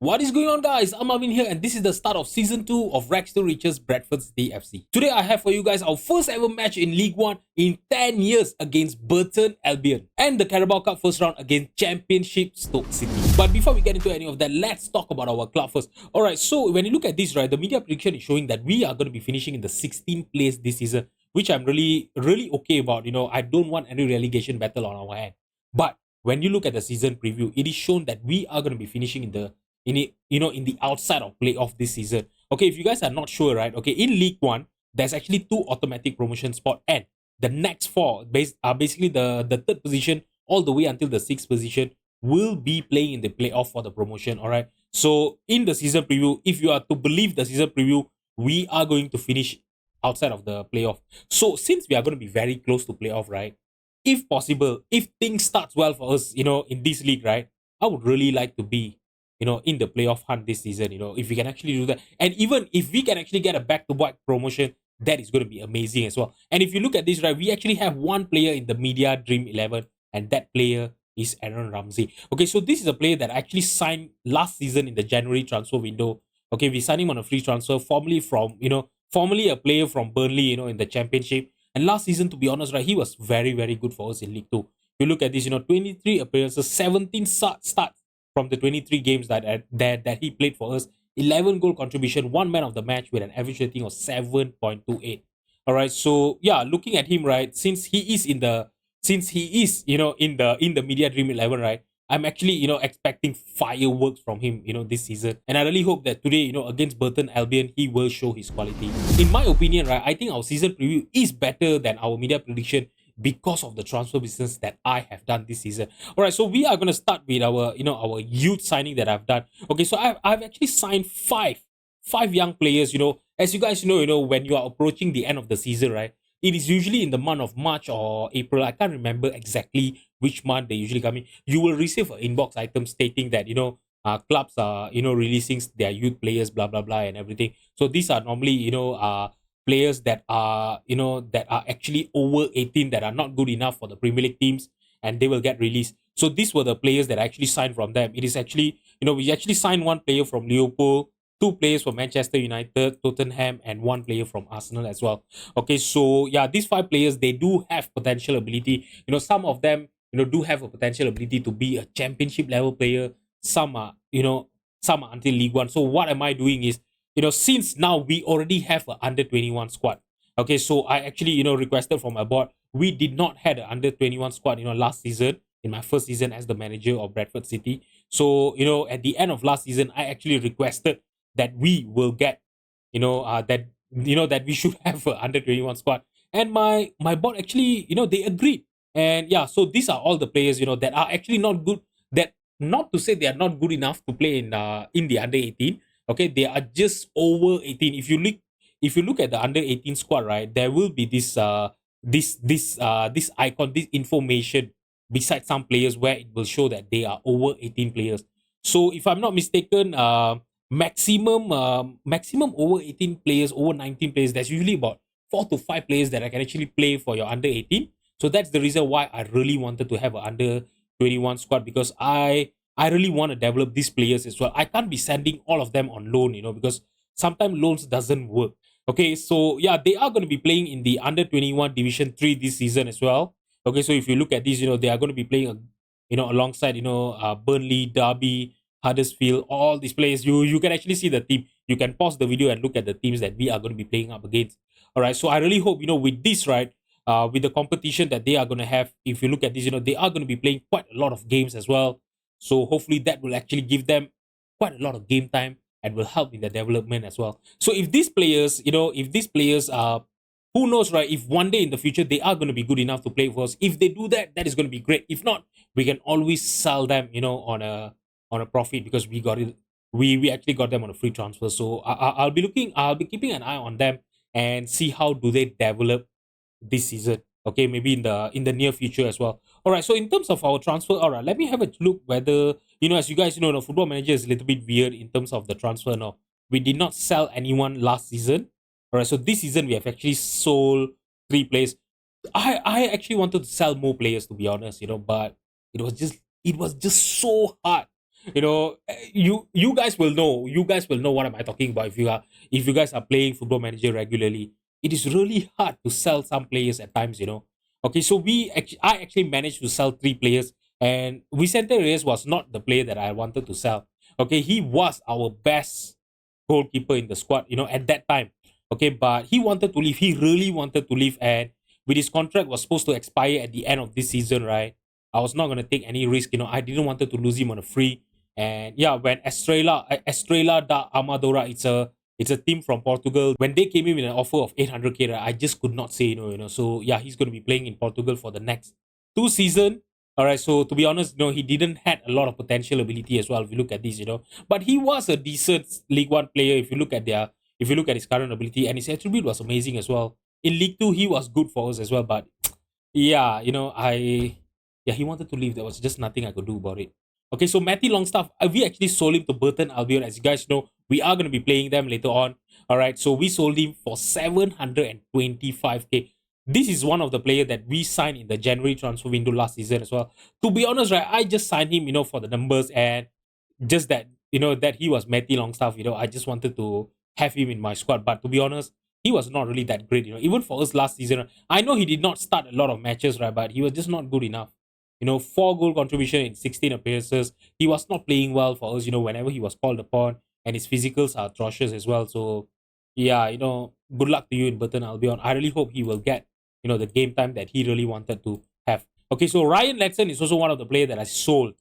What is going on, guys? I'm Arvin here, and this is the start of season 2 of Rags to Riches Bradford's DFC. Today, I have for you guys our first ever match in League One in 10 years against Burton Albion, and the Carabao Cup first round against Championship Stoke City. But before we get into any of that, let's talk about our club first. Alright, so when you look at this, right, the media prediction is showing that we are going to be finishing in the 16th place this season, which I'm really okay about. I don't want any relegation battle on our hand. But when you look at the season preview, it is shown that we are going to be finishing in the outside of playoff this season. Okay, if you guys are not sure, right? Okay, in League One, there's actually 2 automatic promotion spot, and the next 4 are basically the third position all the way until the 6th position will be playing in the playoff for the promotion. All right. So in the season preview, if you are to believe the season preview, we are going to finish outside of the playoff. So since we are going to be very close to playoff, right? If possible, if things starts well for us, in this league, right? I would really like to be in the playoff hunt this season, if we can actually do that. And even if we can actually get a back-to-back promotion, that is going to be amazing as well. And if you look at this, right, we actually have one player in the media Dream 11, and that player is Aaron Ramsey. Okay, so this is a player that actually signed last season in the January transfer window. Okay, we signed him on a free transfer, formerly a player from Burnley, in the championship. And last season, to be honest, right, he was very, very good for us in League 2. If you look at this, 23 appearances, 17 starts from the 23 games that he played for us. 11 goal contribution, 1 man of the match with an average rating of 7.28. All right, so yeah, looking at him, right, since he is in the media Dream 11, right, I'm actually expecting fireworks from him this season, and I really hope that today against Burton Albion he will show his quality. In my opinion, right, I think our season preview is better than our media prediction because of the transfer business that I have done this season. All right, so we are going to start with our youth signing that I've done. Okay, so I've actually signed five young players. As you guys know, when you are approaching the end of the season, right? It is usually in the month of March or April. I can't remember exactly which month they usually come in. You will receive an inbox item stating that clubs are releasing their youth players, blah blah blah, and everything. So these are normally players that are actually over 18, that are not good enough for the Premier League teams, and they will get released. So these were the players that I actually signed from them. It is actually, we actually signed one player from Liverpool, 2 players from Manchester United, Tottenham, and 1 player from Arsenal as well. Okay, so yeah, these 5 players, they do have potential ability. Some of them do have a potential ability to be a championship level player. Some are until League One. So what am I doing is, since now we already have an under 21 squad. Okay, so I actually, requested from my board. We did not have an under 21 squad, last season, in my first season as the manager of Bradford City. So, at the end of last season, I actually requested that we will get, that we should have an under 21 squad. And my board actually, they agreed. And yeah, so these are all the players, that are actually not good. That, not to say they are not good enough to play in the under 18. Okay, they are just over 18. If you look at the under 18 squad, right, there will be this icon, this information beside some players where it will show that they are over 18 players. So if I'm not mistaken, maximum over 18 players, over 19 players, there's usually about 4 to 5 players that I can actually play for your under 18. So that's the reason why I really wanted to have an under 21 squad, because I really want to develop these players as well. I can't be sending all of them on loan, because sometimes loans doesn't work. Okay, so yeah, they are going to be playing in the under 21 Division 3 this season as well. Okay, so if you look at this, they are going to be playing, alongside, Burnley, Derby, Huddersfield, all these players. You can actually see the team. You can pause the video and look at the teams that we are going to be playing up against. All right, so I really hope, with this, right, with the competition that they are going to have, if you look at this, they are going to be playing quite a lot of games as well. So hopefully that will actually give them quite a lot of game time and will help in the development as well. So if these players are, who knows, right? If one day in the future they are going to be good enough to play for us, if they do that, that is going to be great. If not, we can always sell them, on a profit, because we got it. We actually got them on a free transfer. So I'll be keeping an eye on them and see how do they develop this season. Okay, maybe in the near future as well. All right, so in terms of our transfer, all right, let me have a look whether, as you guys know, the Football Manager is a little bit weird in terms of the transfer now. We did not sell anyone last season. All right, so this season we have actually sold 3 players. I actually wanted to sell more players, to be honest, but it was just so hard. You guys will know. You guys will know what am I talking about if you guys are playing Football Manager regularly. It is really hard to sell some players at times. Okay, so I actually managed to sell three players, and Vicente Reyes was not the player that I wanted to sell. Okay, he was our best goalkeeper in the squad, at that time. Okay, but he wanted to leave. He really wanted to leave, and with his contract was supposed to expire at the end of this season, right? I was not gonna take any risk. I didn't wanted to lose him on a free. And yeah, when Estrela da Amadora, it's a team from Portugal. When they came in with an offer of 800k, right, I just could not say no. So yeah, he's gonna be playing in Portugal for the next 2 season. All right. So to be honest, he didn't had a lot of potential ability as well. If you look at this, but he was a decent League One player. If you look at his current ability, and his attribute was amazing as well. In League Two, he was good for us as well. But yeah, he wanted to leave. There was just nothing I could do about it. Okay, so Matty Longstaff, we actually sold him to Burton Albion. As you guys know, we are going to be playing them later on. All right, so we sold him for 725k. This is one of the players that we signed in the January transfer window last season as well. To be honest, right, I just signed him, for the numbers, and just that he was Matty Longstaff. I just wanted to have him in my squad. But to be honest, he was not really that great. Even for us last season, I know he did not start a lot of matches, right? But he was just not good enough. 4 goal contribution in 16 appearances. He was not playing well for us, whenever he was called upon, and his physicals are atrocious as well. So, yeah, good luck to you in Burton Albion. I really hope he will get, the game time that he really wanted to have. Okay, so Ryan Letson is also one of the players that I sold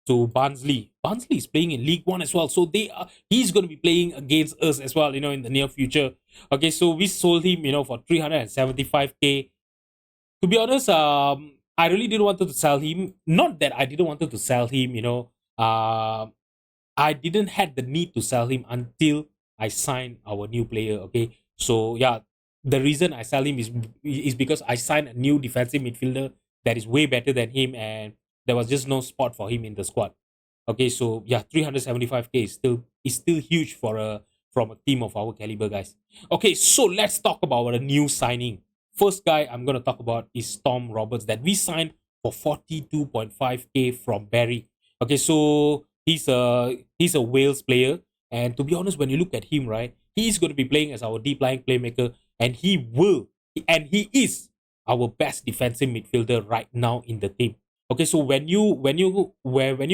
to Barnsley. Barnsley is playing in League One as well, so he's going to be playing against us as well, in the near future. Okay, so we sold him, for 375k. To be honest, I really didn't want to sell him. Not that I didn't want to sell him. I didn't had the need to sell him until I signed our new player. Okay, so yeah, the reason I sell him is because I signed a new defensive midfielder that is way better than him, and there was just no spot for him in the squad. Okay, so yeah, 375k is still huge from a team of our caliber, guys. Okay, so let's talk about a new signing. First guy I'm gonna talk about is Tom Roberts that we signed for 42.5k from Barry. Okay, so he's a Wales player, and to be honest, when you look at him, right, he's going to be playing as our deep lying playmaker, and he is our best defensive midfielder right now in the team. Okay, so when you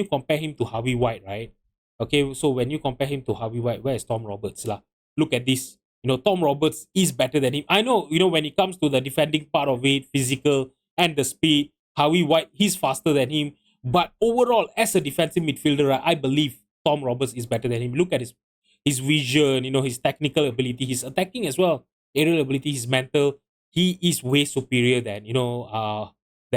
compare him to Harvey White, right? Okay, so when you compare him to Harvey White, where is Tom Roberts lah? Look at this. Tom Roberts is better than him. I know, when it comes to the defending part of it, physical and the speed, Harvey White, he's faster than him. But overall, as a defensive midfielder, I believe Tom Roberts is better than him. Look at his vision, his technical ability, his attacking as well, aerial ability, his mental. He is way superior than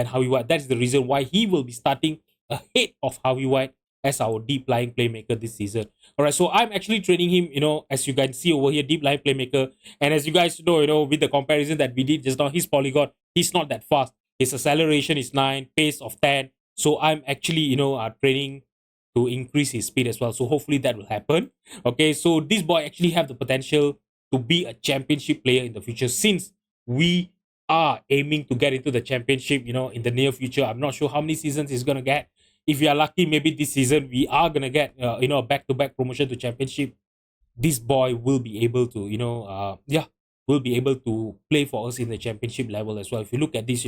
Harvey White. That's the reason why he will be starting ahead of Harvey White as our deep lying playmaker this season. All right, so I'm actually training him, as you can see over here, deep lying playmaker. And as you guys know, with the comparison that we did just now, his polygon, he's not that fast. His acceleration is 9, pace of 10. So I'm actually, training to increase his speed as well. So hopefully that will happen. Okay, so this boy actually have the potential to be a championship player in the future, since we are aiming to get into the championship, in the near future. I'm not sure how many seasons he's gonna get. If we are lucky, maybe this season we are gonna get a back-to-back promotion to championship. This boy will be able to will be able to play for us in the championship level as well. If you look at this,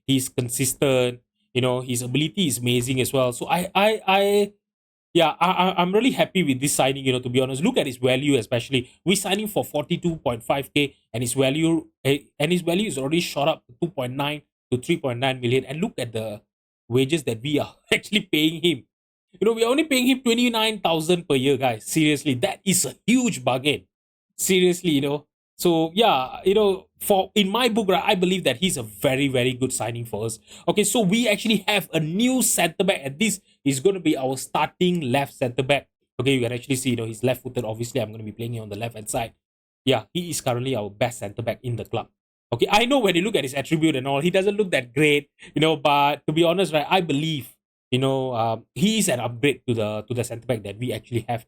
he's consistent. His ability is amazing as well. So I'm really happy with this signing. To be honest, look at his value, especially we signed him for 42.5k, and his value is already shot up to 2.9 to 3.9 million. And look at the wages that we are actually paying him. We're only paying him 29,000 per year, guys. Seriously, that is a huge bargain. Seriously, So yeah, for in my book, right, I believe that he's a very, very good signing for us. Okay, so we actually have a new centre back, and this is going to be our starting left centre back. Okay, you can actually see, he's left footed. Obviously, I'm going to be playing him on the left hand side. Yeah, he is currently our best centre back in the club. Okay, I know when you look at his attribute and all, he doesn't look that great, but to be honest, right, I believe, he is an upgrade to the centre back that we actually had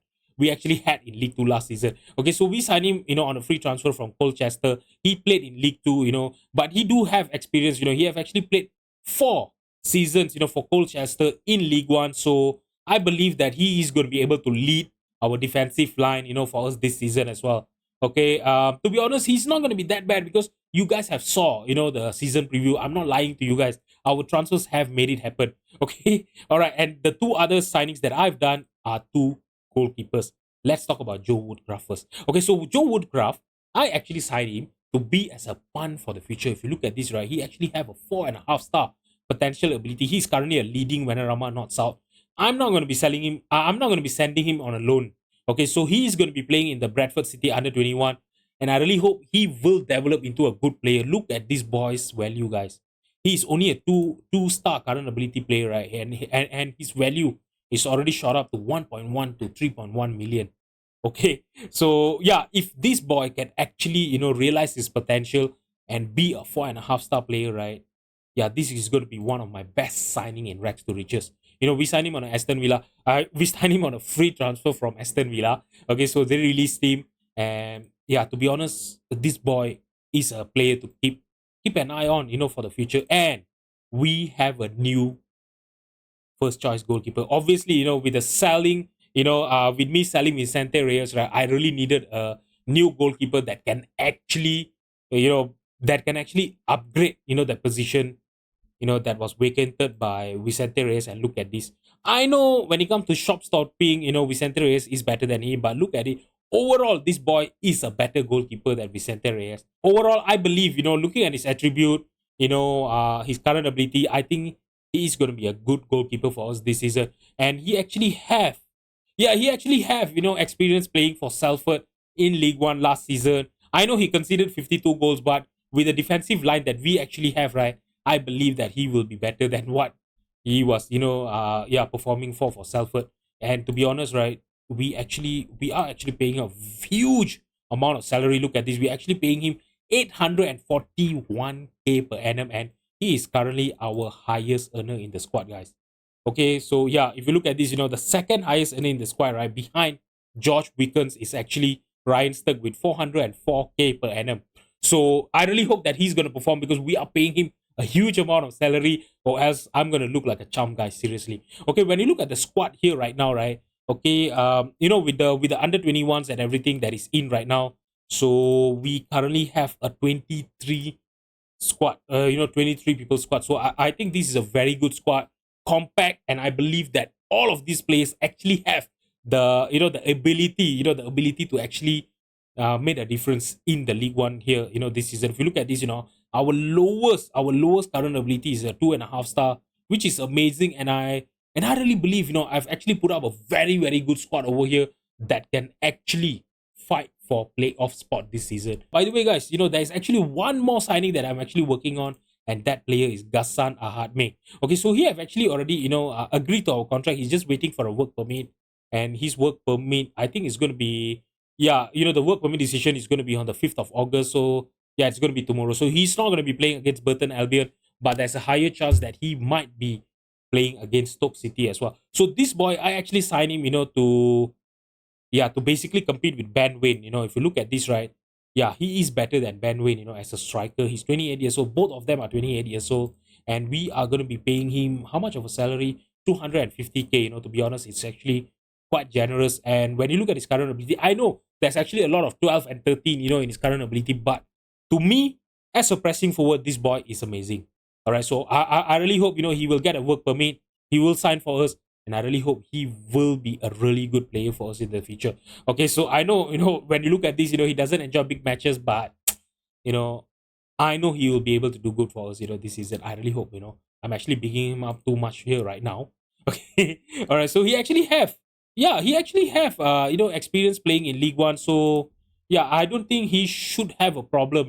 in League Two last season. Okay, so we signed him, on a free transfer from Colchester. He played in League Two, but he do have experience. He have actually played 4 seasons, for Colchester in League One. So I believe that he is going to be able to lead our defensive line, for us this season as well. Okay, to be honest, he's not going to be that bad because you guys have saw, the season preview. I'm not lying to you guys. Our transfers have made it happen. Okay, all right. And the two other signings that I've done are two goalkeepers. Let's talk about Joe Woodcraft first. Okay, so Joe Woodcraft, I actually signed him to be as a punt for the future. If you look at this, right, he actually have a 4.5 star potential ability. He's currently a leading Vanarama North South. I'm not going to be selling him. I'm not going to be sending him on a loan. Okay, so he is going to be playing in the Bradford City under 21, and I really hope he will develop into a good player. Look at this boy's value, guys. He's only a two star current ability player, right? And his value is already shot up to 1.1 to 3.1 million. Okay, so yeah, if this boy can actually realize his potential and be a 4.5 star player, right? Yeah, this is going to be one of my best signing in Rex to Riches. We signed him on Aston Villa. We signed him on a free transfer from Aston Villa. Okay, so they released him, and yeah, to be honest, this boy is a player to keep an eye on, for the future. And we have a new first choice goalkeeper. Obviously, with the selling, with me selling Vicente Reyes, right, I really needed a new goalkeeper that can actually, upgrade, that position, that was vacated by Vicente Reyes. And look at this. I know when it comes to shop stopping, Vicente Reyes is better than him, but look at it. Overall, this boy is a better goalkeeper than Vicente Reyes. Overall, I believe, looking at his attribute, his current ability, I think he is going to be a good goalkeeper for us this season. And he actually have, experience playing for Salford in League One last season. I know he conceded 52 goals, but with the defensive line that we actually have, right, I believe that he will be better than what he was, performing for Salford. And to be honest, right, we are actually paying a huge amount of salary. Look at this. We're actually paying him 841K per annum, and he is currently our highest earner in the squad, guys. Okay, so yeah, if you look at this, the second highest earner in the squad, right, behind George Wickens is actually Ryan Sturck with 404K per annum. So I really hope that he's going to perform because we are paying him a huge amount of salary, or else I'm going to look like a chump, guys. Seriously. Okay, when you look at the squad here right now, right? Okay, with the under 21s and everything that is in right now, so we currently have a 23 squad, 23 people squad. So I think this is a very good squad, compact, and I believe that all of these players actually have the ability to actually made a difference in the League One here, this season. If you look at this, our lowest current ability is a 2.5 star, which is amazing. And I really believe, I've actually put up a very, very good squad over here that can actually fight for playoff spot this season. By the way, guys, there's actually one more signing that I'm actually working on, and that player is Ghassan Ahadme. Okay, so he have actually already, agreed to our contract. He's just waiting for a work permit, and his work permit, I think, is going to be, yeah, the work permit decision is going to be on the 5th of August. So yeah, it's going to be tomorrow. So he's not going to be playing against Burton Albion, but there's a higher chance that he might be playing against Stoke City as well. So this boy, I actually signed him, to basically compete with Ben Wayne. If you look at this, right, yeah, he is better than Ben Wayne, as a striker. He's 28 years old. Both of them are 28 years old. And we are going to be paying him how much of a salary? 250K. To be honest, it's actually quite generous. And when you look at his current ability, I know there's actually a lot of 12 and 13, in his current ability. But to me, as a pressing forward, this boy is amazing. All right. So I really hope, he will get a work permit. He will sign for us. And I really hope he will be a really good player for us in the future. Okay, so I know, when you look at this, he doesn't enjoy big matches, but, you know, I know he will be able to do good for us, this season. I really hope, I'm actually bigging him up too much here right now. Okay, all right. So he actually have, experience playing in League One. So yeah, I don't think he should have a problem.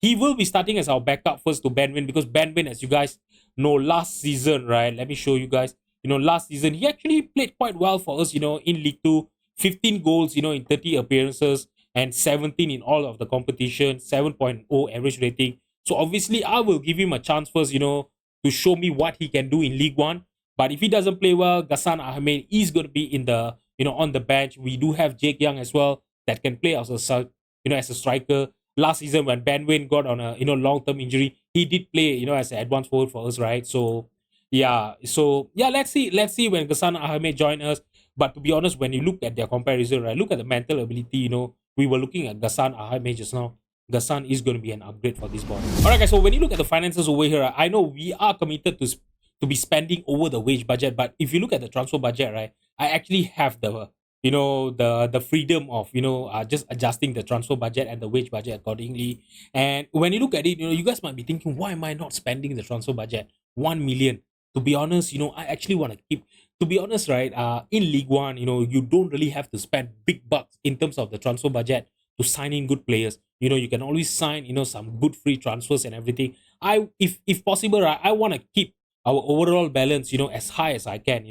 He will be starting as our backup first to Benwin, because Benwin, as you guys know, last season, right? Let me show you guys. Last season, he actually played quite well for us, in League Two. 15 goals, in 30 appearances, and 17 in all of the competition, 7.0 average rating. So obviously, I will give him a chance first, to show me what he can do in League One. But if he doesn't play well, Ghassan Ahmed is going to be in the, on the bench. We do have Jake Young as well that can play as as a striker. Last season when Ben Wayne got on a long-term injury, he did play, as an advanced forward for us, right? So Yeah. So yeah, let's see when Ghassan Ahmed join us. But to be honest, when you look at their comparison, right, look at the mental ability. We were looking at Ghassan Ahmed just now. Ghassan is going to be an upgrade for this boy. All right, guys. So when you look at the finances over here, I know we are committed to be spending over the wage budget. But if you look at the transfer budget, right, I actually have the freedom of just adjusting the transfer budget and the wage budget accordingly. And when you look at it, you guys might be thinking, why am I not spending the transfer budget 1 million? To be honest, I actually want to keep. To be honest, right? In League One, you don't really have to spend big bucks in terms of the transfer budget to sign in good players. You can always sign, some good free transfers and everything. If possible, right, I want to keep our overall balance, as high as I can.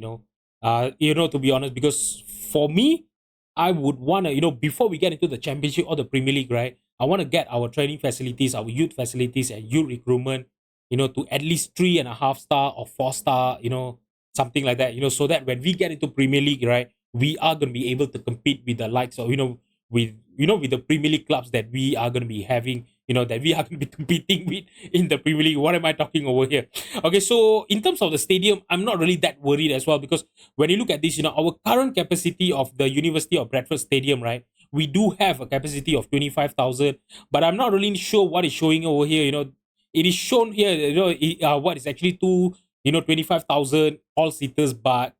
To be honest, because for me, I would want to, before we get into the championship or the Premier League, right? I want to get our training facilities, our youth facilities, and youth recruitment, to at least 3.5 star or 4 star, something like that, so that when we get into Premier League, right, we are going to be able to compete with the likes of, with the Premier League clubs that we are going to be having, that we are going to be competing with in the Premier League. What am I talking over here? Okay, so in terms of the stadium, I'm not really that worried as well, because when you look at this, our current capacity of the University of Bradford Stadium, right, we do have a capacity of 25,000, but I'm not really sure what is showing over here. It is shown here, what is actually 25,000 all seaters, but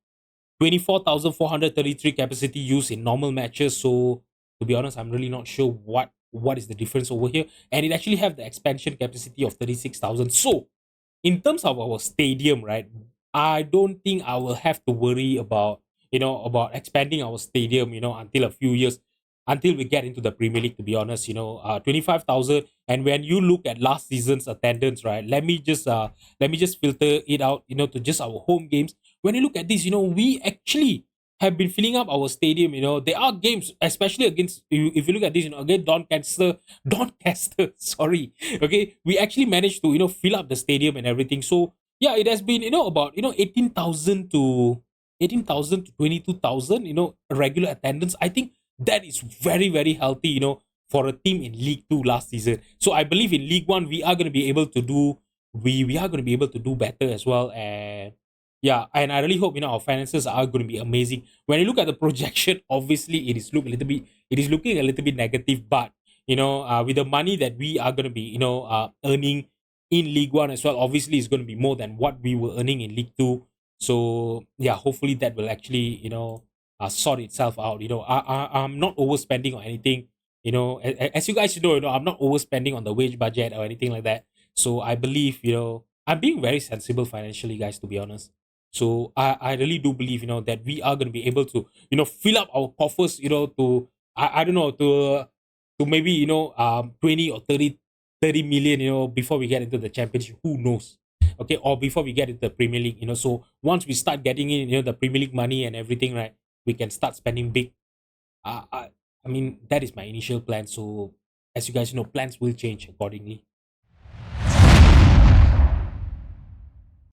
24,433 capacity used in normal matches. So to be honest, I'm really not sure what is the difference over here. And it actually have the expansion capacity of 36,000. So in terms of our stadium, right, I don't think I will have to worry about expanding our stadium, until a few years, until we get into the Premier League. To be honest, 25,000. And when you look at last season's attendance, right, let me just filter it out, to just our home games. When you look at this, we actually have been filling up our stadium. There are games, especially against, if you look at this, again, Doncaster, sorry. Okay, we actually managed to, fill up the stadium and everything. So yeah, it has been, about 18,000 to 22,000, regular attendance. I think that is very, very healthy, for a team in League Two last season. So I believe in League One we are going to be able to do we are going to be able to do better as well. And yeah, and I really hope, our finances are going to be amazing. When you look at the projection, obviously it is looking a little bit negative, but with the money that we are going to be, earning in League One as well, obviously it's going to be more than what we were earning in League Two. So yeah, hopefully that will actually, sort itself out. I'm not overspending or anything. As you guys know, I'm not overspending on the wage budget or anything like that. So I believe, I'm being very sensible financially, guys, to be honest. So I really do believe, that we are going to be able to, fill up our coffers, to, I don't know, to maybe, 20 or 30 million, before we get into the championship. Who knows? Okay, or before we get into the Premier League, so once we start getting in, the Premier League money and everything, right, we can start spending big. Uh, I, I mean, that is my initial plan. So as you guys know, plans will change accordingly.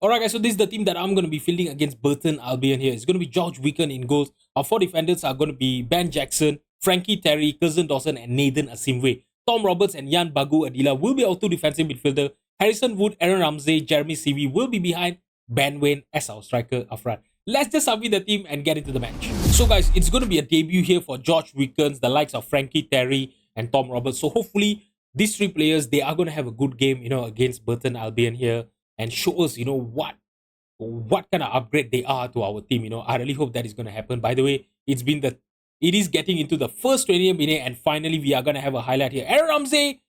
Alright, guys, so this is the team that I'm going to be fielding against Burton Albion here. It's going to be George Wicken in goals. Our four defenders are going to be Ben Jackson, Frankie Terry, Cousin Dawson, and Nathan Asimwe. Tom Roberts and Yan Bagu Adila will be our two defensive midfielder. Harrison Wood, Aaron Ramsey, Jeremy CV will be behind. Ben Wayne as our striker up front. Let's just submit the team and get into the match. So, guys, it's going to be a debut here for George Wickens, the likes of Frankie Terry and Tom Roberts. So, hopefully, these three players, they are going to have a good game, against Burton Albion here, and show us, what kind of upgrade they are to our team. I really hope that is going to happen. By the way, it is getting into the first 20 minute, and finally we are going to have a highlight here. Aaron Ramsey,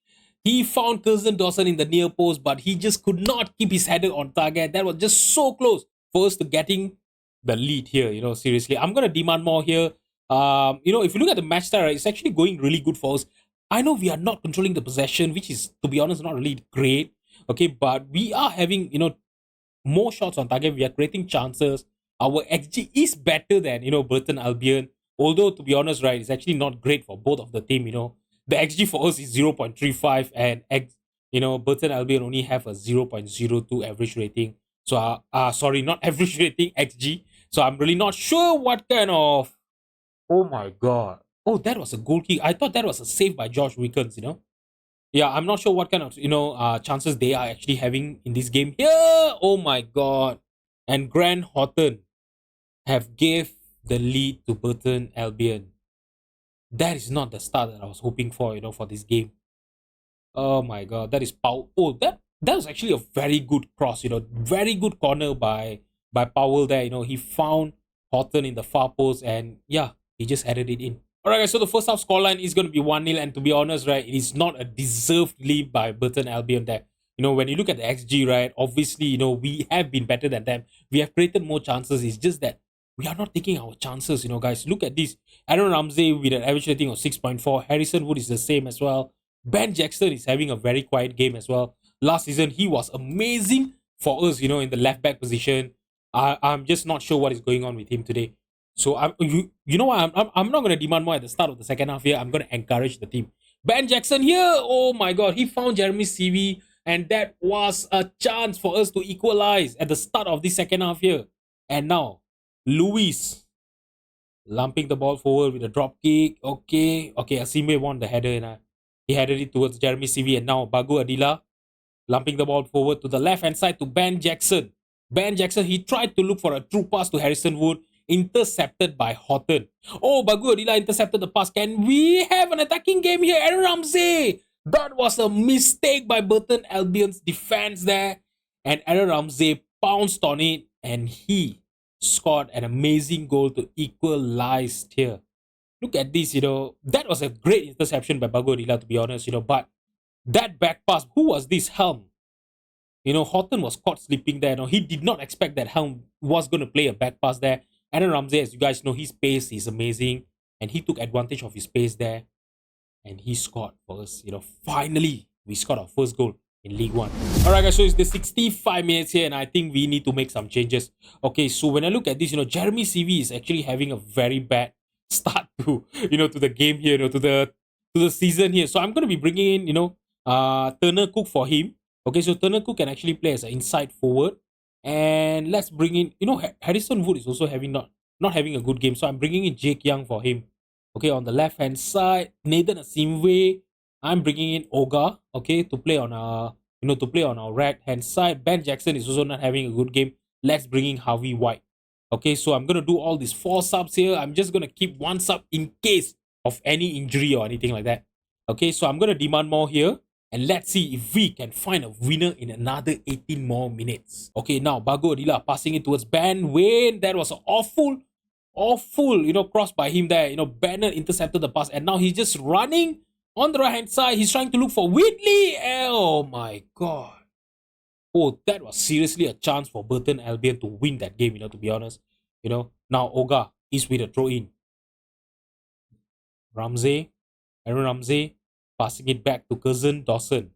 he found Cousin Dawson in the near post, but he just could not keep his header on target. That was just so close for us to getting the lead here. Seriously, I'm going to demand more here. If you look at the match style, right, it's actually going really good for us. I know we are not controlling the possession, which is, to be honest, not really great. Okay, but we are having, more shots on target. We are creating chances. Our XG is better than, Burton Albion. Although, to be honest, right, it's actually not great for both of the team. The XG for us is 0.35, and Burton Albion only have a 0.02 average rating. So, sorry, not average rating, XG. So I'm really not sure what kind of. Oh my god! Oh, that was a goal kick. I thought that was a save by Josh Wickens. Yeah, I'm not sure what kind of chances they are actually having in this game here. Oh my god! and Grant Horton have gave the lead to Burton Albion. That is not the start that I was hoping for, for this game. Oh my god, that is Powell. Oh, that was actually a very good cross, very good corner by Powell there. He found Horton in the far post and yeah, he just headed it in. Alright guys, so the first half scoreline is going to be 1-0, and to be honest, right, it is not a deserved lead by Burton Albion there. When you look at the XG, right, obviously, we have been better than them. We have created more chances. It's just that we are not taking our chances, guys. Look at this. Aaron Ramsey with an average rating of 6.4. Harrison Wood is the same as well. Ben Jackson is having a very quiet game as well. Last season, he was amazing for us, in the left back position. I'm just not sure what is going on with him today. So you know what? I'm not going to demand more at the start of the second half here. I'm going to encourage the team. Ben Jackson here. Oh my God, he found Jeremy CV, and that was a chance for us to equalize at the start of the second half here. And now, Luis lumping the ball forward with a drop kick. Okay, Asimbe won the header and he headed it towards Jeremy CV, and now Bagu Adila lumping the ball forward to the left hand side to Ben Jackson. Ben Jackson, he tried to look for a true pass to Harrison Wood, intercepted by Horton. Oh, Bagu Adila intercepted the pass. Can we have an attacking game here? Aaron Ramsey! That was a mistake by Burton Albion's defense there. And Aaron Ramsey pounced on it and he scored an amazing goal to equalize here. Look at this, that was a great interception by Bagu Adila, to be honest, but that back pass, who was this? Helm. Horton was caught sleeping there. He did not expect that Helm was going to play a back pass there. Aaron Ramsey, as you guys know, his pace is amazing. And he took advantage of his pace there. And he scored for us. Finally, we scored our first goal in League One. Alright guys, so it's the 65 minutes here and I think we need to make some changes. Okay, so when I look at this, Jeremy CV is actually having a very bad start to, to the game here, to the season here. So I'm going to be bringing in, Turner Cook for him. Okay, so Turner Cook can actually play as an inside forward. And let's bring in, Harrison Wood is also not having a good game. So I'm bringing in Jake Young for him. Okay, on the left hand side, Nathan Asimwe. I'm bringing in Oga, okay, to play on our right hand side. Ben Jackson is also not having a good game. Let's bring in Harvey White. Okay, so I'm gonna do all these 4 subs here. I'm just gonna keep 1 sub in case of any injury or anything like that. Okay, so I'm gonna demand more here. And let's see if we can find a winner in another 18 more minutes. Okay, now Bago Adila passing it towards Ben Wayne. That was an awful, cross by him there. Banner intercepted the pass and now he's just running on the right hand side. He's trying to look for Whitley. Oh my God. Oh, that was seriously a chance for Burton Albion to win that game, to be honest. Now Oga is with a throw in. Aaron Ramsey, passing it back to cousin Dawson.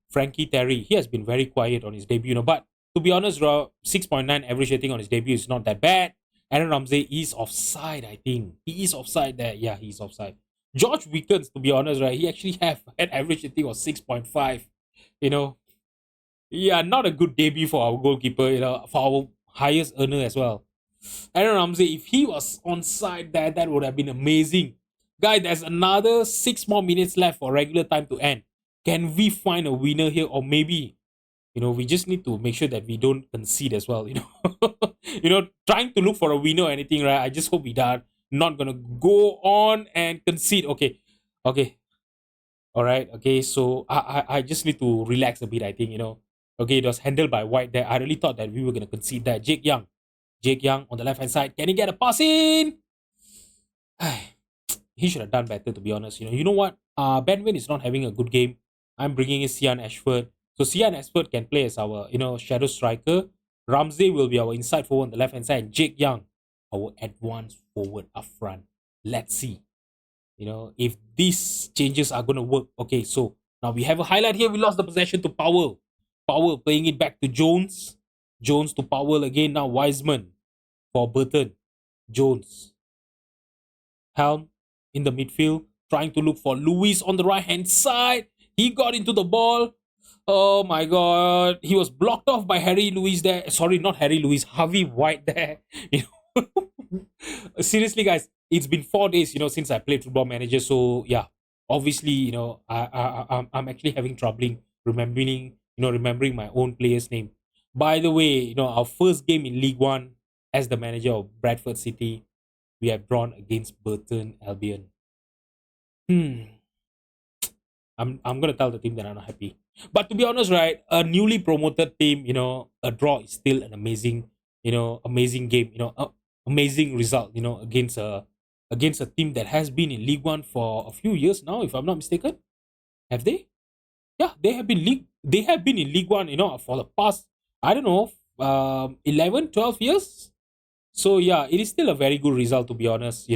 Frankie Terry, he has been very quiet on his debut, but to be honest, 6.9 average rating on his debut is not that bad. Aaron Ramsey is offside, I think. He is offside there. Yeah, he's offside. George Wickens, to be honest, right, he actually have an average rating of 6.5. Yeah, not a good debut for our goalkeeper, for our highest earner as well. Aaron Ramsey, if he was onside there, that would have been amazing. Guys, there's another 6 more minutes left for regular time to end. Can we find a winner here? Or maybe, we just need to make sure that we don't concede as well, trying to look for a winner or anything, right? I just hope we are not going to go on and concede. Okay. All right. Okay, so I just need to relax a bit, I think, Okay, it was handled by White there. I really thought that we were going to concede that. Jake Young on the left-hand side. Can he get a pass in? He should have done better, to be honest. You know what? Ben Wynn is not having a good game. I'm bringing in Sian Ashford. So Sian Ashford can play as our, shadow striker. Ramsey will be our inside forward on the left-hand side. And Jake Young, our advanced forward up front. Let's see, if these changes are going to work. Okay, so now we have a highlight here. We lost the possession to Powell. Powell playing it back to Jones. Jones to Powell again. Now Wiseman for Burton. Jones. Helm in the midfield, trying to look for Lewis on the right-hand side. He got into the ball. Oh my God. He was blocked off by Harry Lewis there. Sorry, not Harry Lewis. Harvey White there. Seriously, guys, it's been 4 days, since I played Football Manager. So, yeah, obviously, I'm actually having trouble remembering my own player's name. By the way, our first game in League One as the manager of Bradford City, we have drawn against Burton Albion. Hmm. I'm gonna tell the team that I'm not happy. But to be honest, right, a newly promoted team, a draw is still an amazing, amazing game, amazing result, against a team that has been in League One for a few years now, if I'm not mistaken. Have they? Yeah, they have been in League One, for the past, I don't know, 11, 12 years. So yeah, it is still a very good result, to be honest.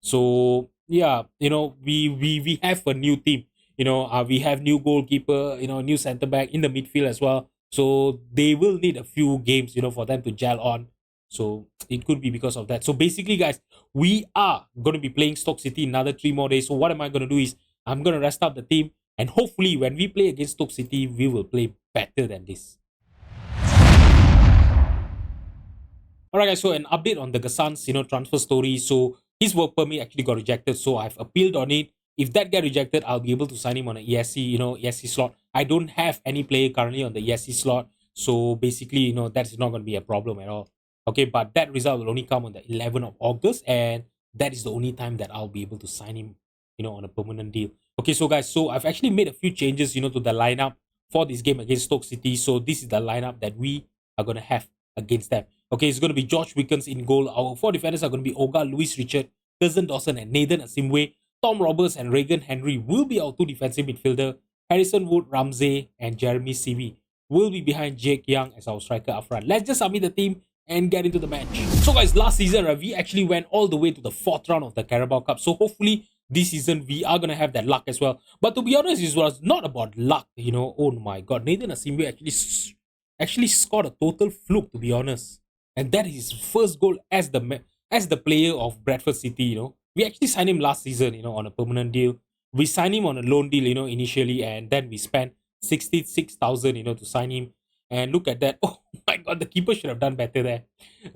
So yeah, we have a new team. We have new goalkeeper, new centre back in the midfield as well. So they will need a few games, for them to gel on. So it could be because of that. So basically, guys, we are going to be playing Stoke City in another 3 more days. So what am I going to do is I'm going to rest up the team, and hopefully when we play against Stoke City, we will play better than this. All right, guys. So an update on the Gassan's, transfer story. So his work permit actually got rejected. So I've appealed on it. If that get rejected, I'll be able to sign him on an ESC, ESC slot. I don't have any player currently on the ESC slot. So basically, that's not going to be a problem at all. Okay, but that result will only come on the 11th of August, and that is the only time that I'll be able to sign him, on a permanent deal. Okay, so guys, so I've actually made a few changes, to the lineup for this game against Stoke City. So this is the lineup that we are going to have against them. Okay, it's going to be George Wickens in goal. Our four defenders are going to be Olga, Louis Richard, Cousin Dawson, and Nathan Asimwe. Tom Roberts and Reagan Henry will be our two defensive midfielder. Harrison Wood, Ramsey, and Jeremy Sivi will be behind Jake Young as our striker up front. Let's just submit the team and get into the match. So guys, last season, right, we actually went all the way to the fourth round of the Carabao Cup. So hopefully this season we are going to have that luck as well. But to be honest, it was not about luck. Oh my God, Nathan Asimwe actually scored a total fluke, to be honest, and that is his first goal as the player of Bradford City. We actually signed him last season, on a permanent deal. We signed him on a loan deal, initially, and then we spent 66,000, to sign him. And look at that! Oh my God, the keeper should have done better there.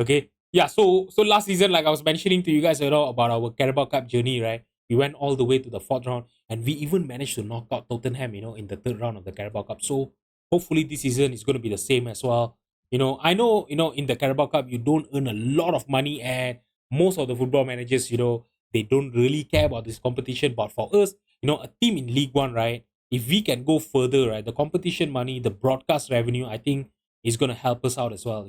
Okay, yeah. So last season, like I was mentioning to you guys, about our Carabao Cup journey, right? We went all the way to the fourth round, and we even managed to knock out Tottenham, in the third round of the Carabao Cup. So hopefully this season is going to be the same as well. I know, in the Carabao Cup, you don't earn a lot of money, and most of the football managers, they don't really care about this competition. But for us, a team in League One, right? If we can go further, right, the competition money, the broadcast revenue, I think is going to help us out as well.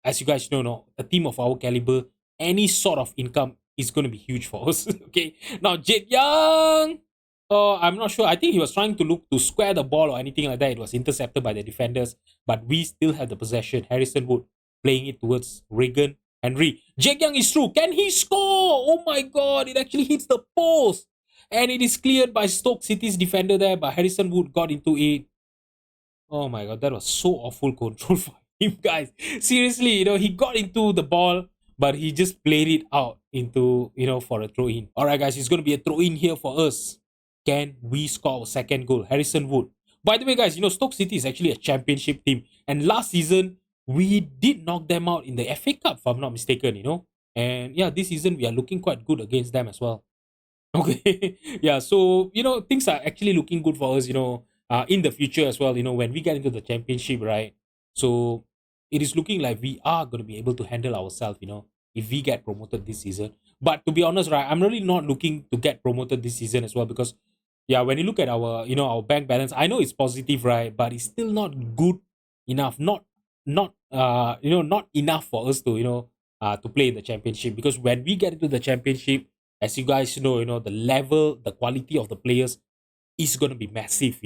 As you guys know, no, a team of our caliber, any sort of income is going to be huge for us. Okay, now Jake Young. I'm not sure. I think he was trying to look to square the ball or anything like that. It was intercepted by the defenders, but we still have the possession. Harrison Wood playing it towards Reagan Henry. Jake Young is through. Can he score? Oh my God! It actually hits the post, and it is cleared by Stoke City's defender there. But Harrison Wood got into it. Oh my God, that was so awful control for him, guys. Seriously, he got into the ball, but he just played it out into, for a throw in. All right, guys, it's going to be a throw in here for us. Can we score our second goal? Harrison Wood. By the way, guys, Stoke City is actually a championship team. And last season, we did knock them out in the FA Cup, if I'm not mistaken, And yeah, this season, we are looking quite good against them as well. Okay. Yeah. So, things are actually looking good for us, in the future as well, when we get into the championship, right? So it is looking like we are going to be able to handle ourselves, if we get promoted this season. But to be honest, right, I'm really not looking to get promoted this season as well because, yeah, when you look at our, our bank balance, I know it's positive, right? But it's still not good enough, not enough for us to, to play in the championship because when we get into the championship, as you guys know, the level, the quality of the players is going to be massive,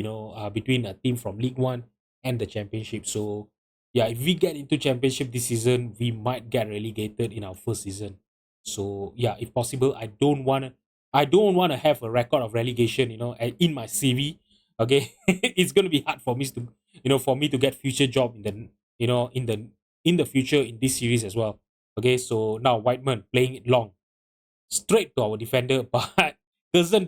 between a team from League One and the Championship. So, yeah, if we get into Championship this season, we might get relegated in our first season. So, yeah, if possible, I don't want to have a record of relegation, in my CV. Okay, it's going to be hard for me to, for me to get future job in the, in the future in this series as well. Okay, so now Whiteman playing it long straight to our defender, but Cousin,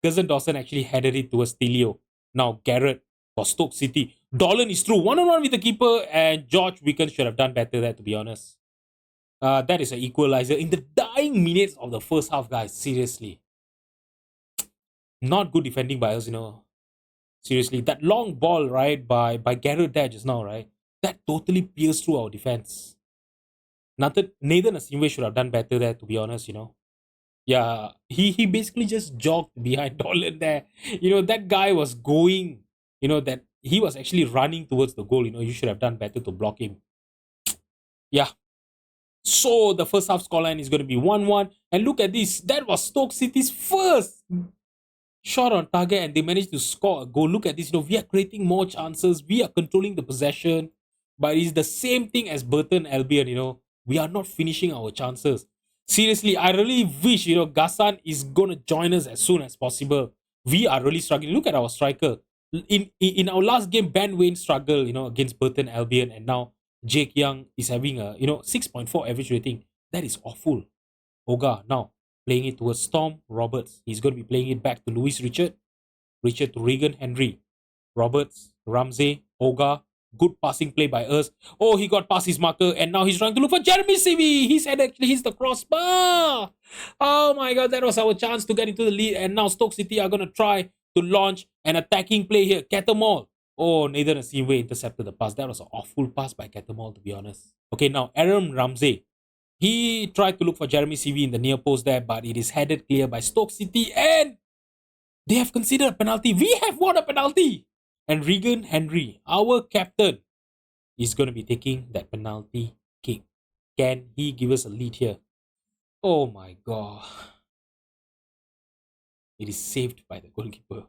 Cousin Dawson actually headed it towards Stilio. Now Garrett for Stoke City. Dolan is through one-on-one with the keeper, and George Wickens should have done better there, to be honest. That is an equalizer in the dying minutes of the first half, guys. Seriously. Not good defending by us, Seriously. That long ball, right, by Garrett there just now, right? That totally pierced through our defense. Nathan Asimwe should have done better there, to be honest, Yeah, he basically just jogged behind Dolan there. That guy was going, that he was actually running towards the goal. You should have done better to block him. Yeah. So the first half scoreline is going to be 1-1. And look at this. That was Stoke City's first shot on target and they managed to score a goal. Look at this. We are creating more chances. We are controlling the possession. But it's the same thing as Burton Albion, We are not finishing our chances. Seriously, I really wish, Gassan is going to join us as soon as possible. We are really struggling. Look at our striker. In our last game, Ben Wayne struggled, against Burton Albion. And now Jake Young is having a, 6.4 average rating. That is awful. Oga now playing it towards Tom Roberts. He's going to be playing it back to Louis Richard. Richard to Regan Henry. Roberts, Ramsey, Oga. Good passing play by us. Oh, he got past his marker and now he's trying to look for Jeremy CV. His head actually hits the crossbar. Oh my god, that was our chance to get into the lead. And now Stoke City are going to try to launch an attacking play here. Catamol. Oh, Nathan Asimwe intercepted the pass. That was an awful pass by Catamol, to be honest. Okay, now Aaron Ramsey. He tried to look for Jeremy CV in the near post there, but it is headed clear by Stoke City and they have considered a penalty. We have won a penalty. And Regan Henry, our captain, is going to be taking that penalty kick. Can he give us a lead here? Oh my god. It is saved by the goalkeeper.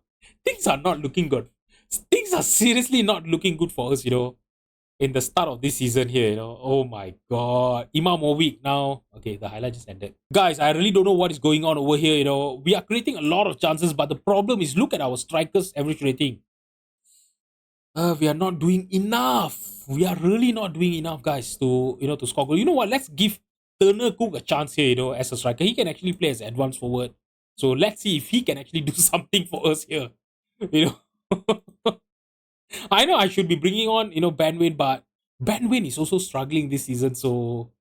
Things are not looking good. Things are seriously not looking good for us, in the start of this season here, Oh my god. Imamovic now. Okay, the highlight just ended. Guys, I really don't know what is going on over here, We are creating a lot of chances, but the problem is look at our strikers' average rating. We are not doing enough. We are really not doing enough, guys, to score goal. You know what? Let's give Turner Cook a chance here, as a striker. He can actually play as advanced forward. So let's see if he can actually do something for us here. I know I should be bringing on, Ben Wayne, but Ben Wayne is also struggling this season. So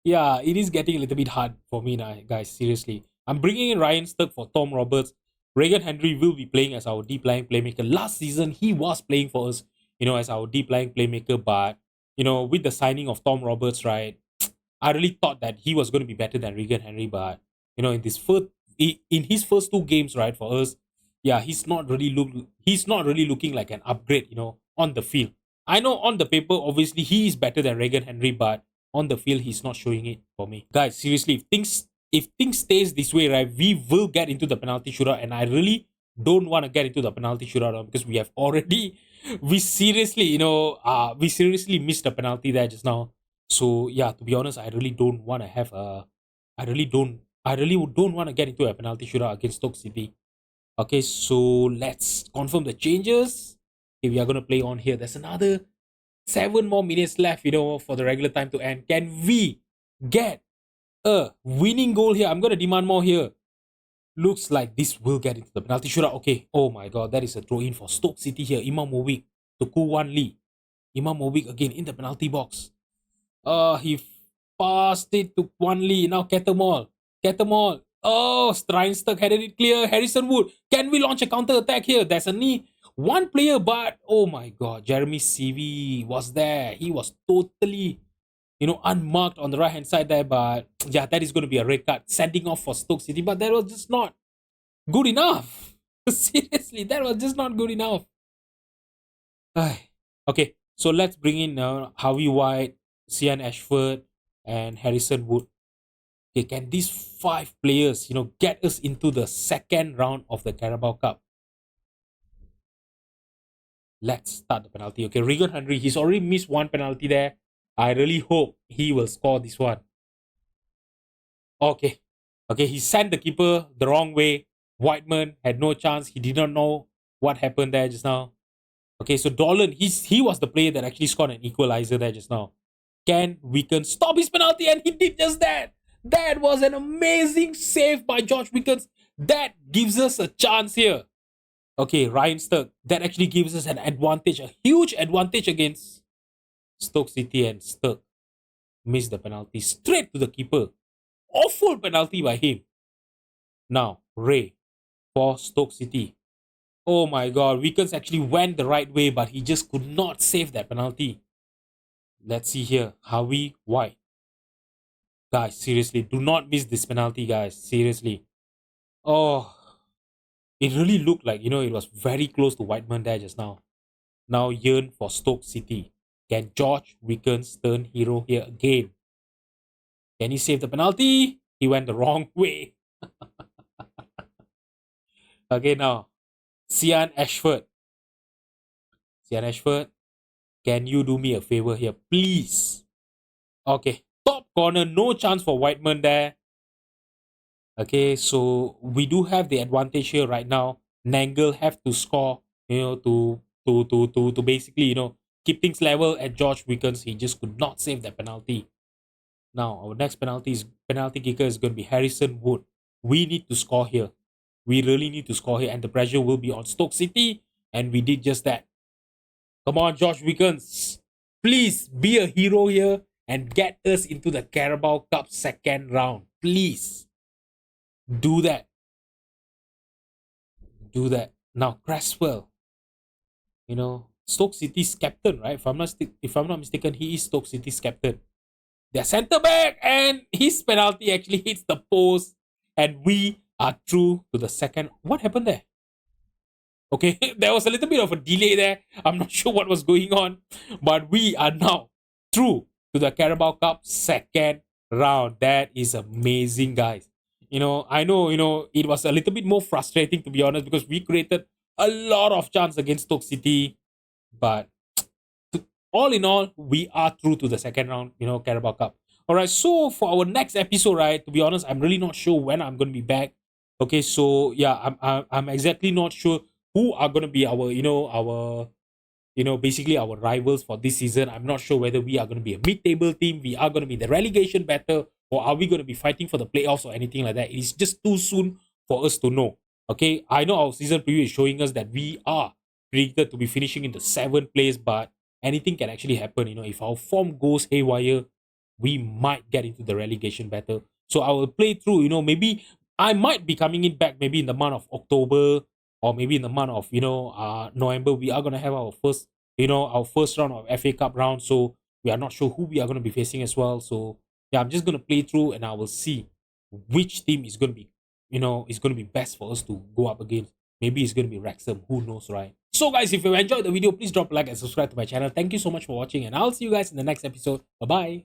yeah, it is getting a little bit hard for me now, guys. Seriously. I'm bringing in Ryan Sturck for Tom Roberts. Regan Henry will be playing as our deep lying playmaker. Last season, he was playing for us, as our deep lying playmaker. But, with the signing of Tom Roberts, right, I really thought that he was going to be better than Regan Henry. But, in his first two games, right, for us, yeah, he's not really looking like an upgrade, on the field. I know on the paper, obviously, he is better than Regan Henry, but on the field, he's not showing it for me. Guys, seriously, if things stays this way, right, we will get into the penalty shootout, and I really don't want to get into the penalty shootout because we seriously missed the penalty there just now. So yeah, to be honest, I really don't want to get into a penalty shootout against Stoke City. Okay, so let's confirm the changes. Okay, we are gonna play on here. There's another 7 more minutes left, for the regular time to end. Can we get a winning goal here? I'm gonna demand more here. Looks like this will get into the penalty shootout. Okay. Oh my god, that is a throw in for Stoke City here. Imamovic to Kuwan Lee. Imamovic again in the penalty box. He passed it to Kwan Lee. Now Catamol. Oh, Steinstuck headed it clear. Harrison Wood. Can we launch a counter attack here? There's only one player, but oh my god, Jeremy CV was there. He was totally, unmarked on the right hand side there. But yeah, that is going to be a red card. Sending off for Stoke City, but that was just not good enough. Seriously, that was just not good enough. Okay, so let's bring in Harvey White, Sian Ashford, and Harrison Wood. Okay, can these 5 players, get us into the second round of the Carabao Cup? Let's start the penalty. Okay, Regan Henry, he's already missed one penalty there. I really hope he will score this one. Okay, he sent the keeper the wrong way. Whiteman had no chance. He did not know what happened there just now. Okay, so Dolan, he was the player that actually scored an equalizer there just now. Can Wickens stop his penalty? And he did just that. That was an amazing save by George Wickens. That gives us a chance here. Okay, Ryan Sturck. That actually gives us an advantage, a huge advantage against Stoke City, and Sturck missed the penalty straight to the keeper. Awful penalty by him. Now, Ray for Stoke City. Oh my god, Wickens actually went the right way, but he just could not save that penalty. Let's see here. Harvey White. Guys, seriously, do not miss this penalty, guys. Seriously. Oh, it really looked like, it was very close to Whiteman there just now. Now yearn for Stoke City. Can George Wickens turn hero here again? Can he save the penalty? He went the wrong way. Okay, now, Sian Ashford. Sian Ashford, can you do me a favor here, please? Okay, top corner, no chance for Whiteman there. Okay, so we do have the advantage here right now. Nangle have to score, to basically, keep things level at George Wickens. He just could not save that penalty. Now, our next penalty kicker is going to be Harrison Wood. We need to score here. We really need to score here, and the pressure will be on Stoke City, and we did just that. Come on, George Wickens. Please be a hero here and get us into the Carabao Cup second round. Please do that. Do that. Now, Cresswell, Stoke City's captain, right? If I'm not mistaken, he is Stoke City's captain. Their centre back, and his penalty actually hits the post, and we are through to the second. What happened there? Okay, there was a little bit of a delay there. I'm not sure what was going on, but we are now through to the Carabao Cup second round. That is amazing, guys. I know, it was a little bit more frustrating, to be honest, because we created a lot of chance against Stoke City, but all in all, we are through to the second round, Carabao Cup. All right, so for our next episode, right, to be honest, I'm really not sure when I'm going to be back. Okay, so yeah, I'm exactly not sure who are going to be our, basically our rivals for this season. I'm not sure whether we are going to be a mid-table team, we are going to be the relegation battle, or are we going to be fighting for the playoffs or anything like that. It's just too soon for us to know. Okay, I know our season preview is showing us that we are predicted to be finishing in the 7th place, but anything can actually happen. If our form goes haywire, we might get into the relegation battle. So I will play through, maybe I might be coming in back maybe in the month of October, or maybe in the month of, November. We are going to have our first round of FA Cup round. So we are not sure who we are going to be facing as well. So yeah, I'm just going to play through, and I will see which team is going to be, is going to be best for us to go up against. Maybe it's going to be Wrexham. Who knows, right? So guys, if you enjoyed the video, please drop a like and subscribe to my channel. Thank you so much for watching, and I'll see you guys in the next episode. Bye-bye.